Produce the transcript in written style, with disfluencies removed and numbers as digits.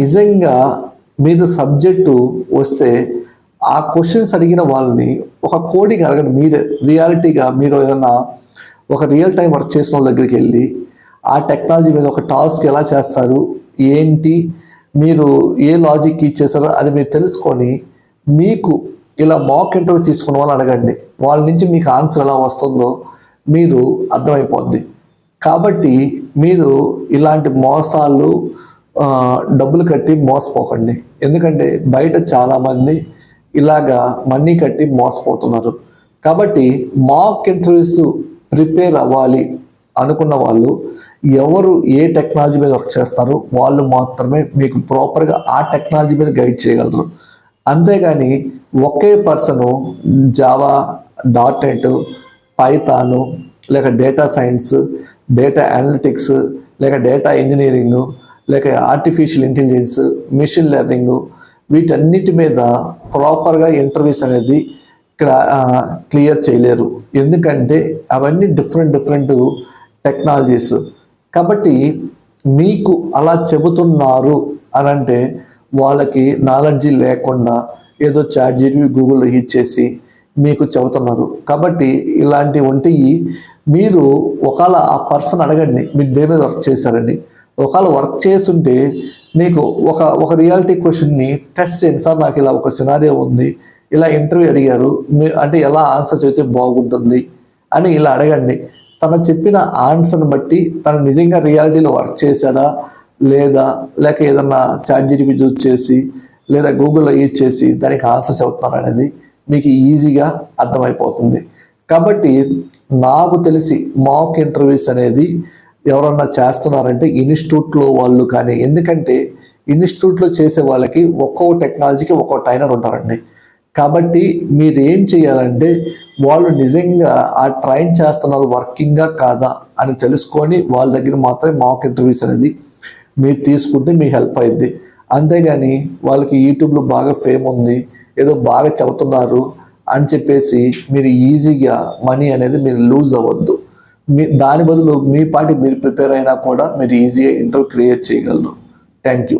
నిజంగా మీరు సబ్జెక్టు వస్తే ఆ క్వశ్చన్స్ అడిగిన వాళ్ళని ఒక కోడింగ్ అడగండి. మీరే రియాలిటీగా మీరు ఏదన్నా ఒక రియల్ టైం వర్క్ చేసిన వాళ్ళ దగ్గరికి వెళ్ళి ఆ టెక్నాలజీ మీద ఒక టాస్క్ ఎలా చేస్తారు, ఏంటి, మీరు ఏ లాజిక్ ఇచ్చేసారో అది మీరు తెలుసుకొని మీకు ఇలా మాక్ ఇంటర్వ్యూ తీసుకున్న వాళ్ళు అడగండి. వాళ్ళ నుంచి మీకు ఆన్సర్ ఎలా వస్తుందో మీరు అర్థమైపోద్ది. కాబట్టి మీరు ఇలాంటి మోసాలు డబ్బులు కట్టి మోసపోకండి. ఎందుకంటే బయట చాలామంది ఇలాగా మనీ కట్టి మోసపోతున్నారు. కాబట్టి మాక్ ఇంటర్వ్యూస్ ప్రిపేర్ అవ్వాలి అనుకున్న వాళ్ళు ఎవరు ఏ టెక్నాలజీ మీద వర్క్ చేస్తారో వాళ్ళు మాత్రమే మీకు ప్రాపర్గా ఆ టెక్నాలజీ మీద గైడ్ చేయగలరు. అంతేగాని ఒకే పర్సను జావా, .NET, పైథాను, లేక డేటా సైన్స్, డేటా అనలిటిక్స్, లేక డేటా ఇంజనీరింగ్, లేక ఆర్టిఫిషియల్ ఇంటెలిజెన్స్, మిషన్ లెర్నింగ్ వీటన్నిటి మీద ప్రాపర్గా ఇంటర్వ్యూస్ అనేది క్లియర్ చేయలేరు. ఎందుకంటే అవన్నీ డిఫరెంట్ టెక్నాలజీస్. కాబట్టి మీకు అలా చెబుతున్నారు అని అంటే వాళ్ళకి నాలెడ్జీ లేకుండా ఏదో ChatGPT, గూగుల్లో ఇచ్చేసి మీకు చెబుతున్నారు. కాబట్టి ఇలాంటివి ఉంటాయి. మీరు ఒకవేళ ఆ పర్సన్ అడగండి, మీరు దేని మీద వర్క్ చేశారండి. ఒకవేళ వర్క్ చేస్తుంటే మీకు ఒక రియాలిటీ క్వశ్చన్ని టెస్ట్ చేయండి. సార్ నాకు ఇలా ఒక సినారియో ఉంది, ఇలా ఇంటర్వ్యూ అడిగారు, అంటే ఎలా ఆన్సర్ చేస్తే బాగుంటుంది అని ఇలా అడగండి. తను చెప్పిన ఆన్సర్ని బట్టి తను నిజంగా రియాలిటీలో వర్క్ చేశాడా లేదా, లేక ఏదన్నా ChatGPT యూజ్ చేసి లేదా గూగుల్లో యూజ్ చేసి దానికి ఆన్సర్ చెబుతున్నారు అనేది మీకు ఈజీగా అర్థమైపోతుంది. కాబట్టి నాకు తెలిసి మాక్ ఇంటర్వ్యూస్ అనేది ఎవరన్నా చేస్తున్నారంటే ఇన్స్టిట్యూట్లో వాళ్ళు కానీ, ఎందుకంటే ఇన్స్టిట్యూట్లో చేసే వాళ్ళకి ఒక్కో టెక్నాలజీకి ఒక్కో ట్రైనర్ ఉంటారండి. కాబట్టి మీరు ఏం చేయాలంటే వాళ్ళు నిజంగా ఆ ట్రైన్ చేస్తున్నారు వర్కింగ్గా కాదా అని తెలుసుకొని వాళ్ళ దగ్గర మాత్రమే మాక్ ఇంటర్వ్యూస్ అనేది మీరు తీసుకుంటే మీకు హెల్ప్ అయ్యిద్ది. అంతేగాని వాళ్ళకి యూట్యూబ్లో బాగా ఫేమ్ ఉంది, ఏదో బాగా చెబుతున్నారు అని చెప్పేసి మీరు ఈజీగా మనీ అనేది మీరు లూజ్ అవ్వద్దు. దాని బదులు మీ పాటి మీరు ప్రిపేర్ అయినా కూడా మీరు ఈజీగా ఇంటర్వ్యూ క్రియేట్ చేయగలరు. Thank you.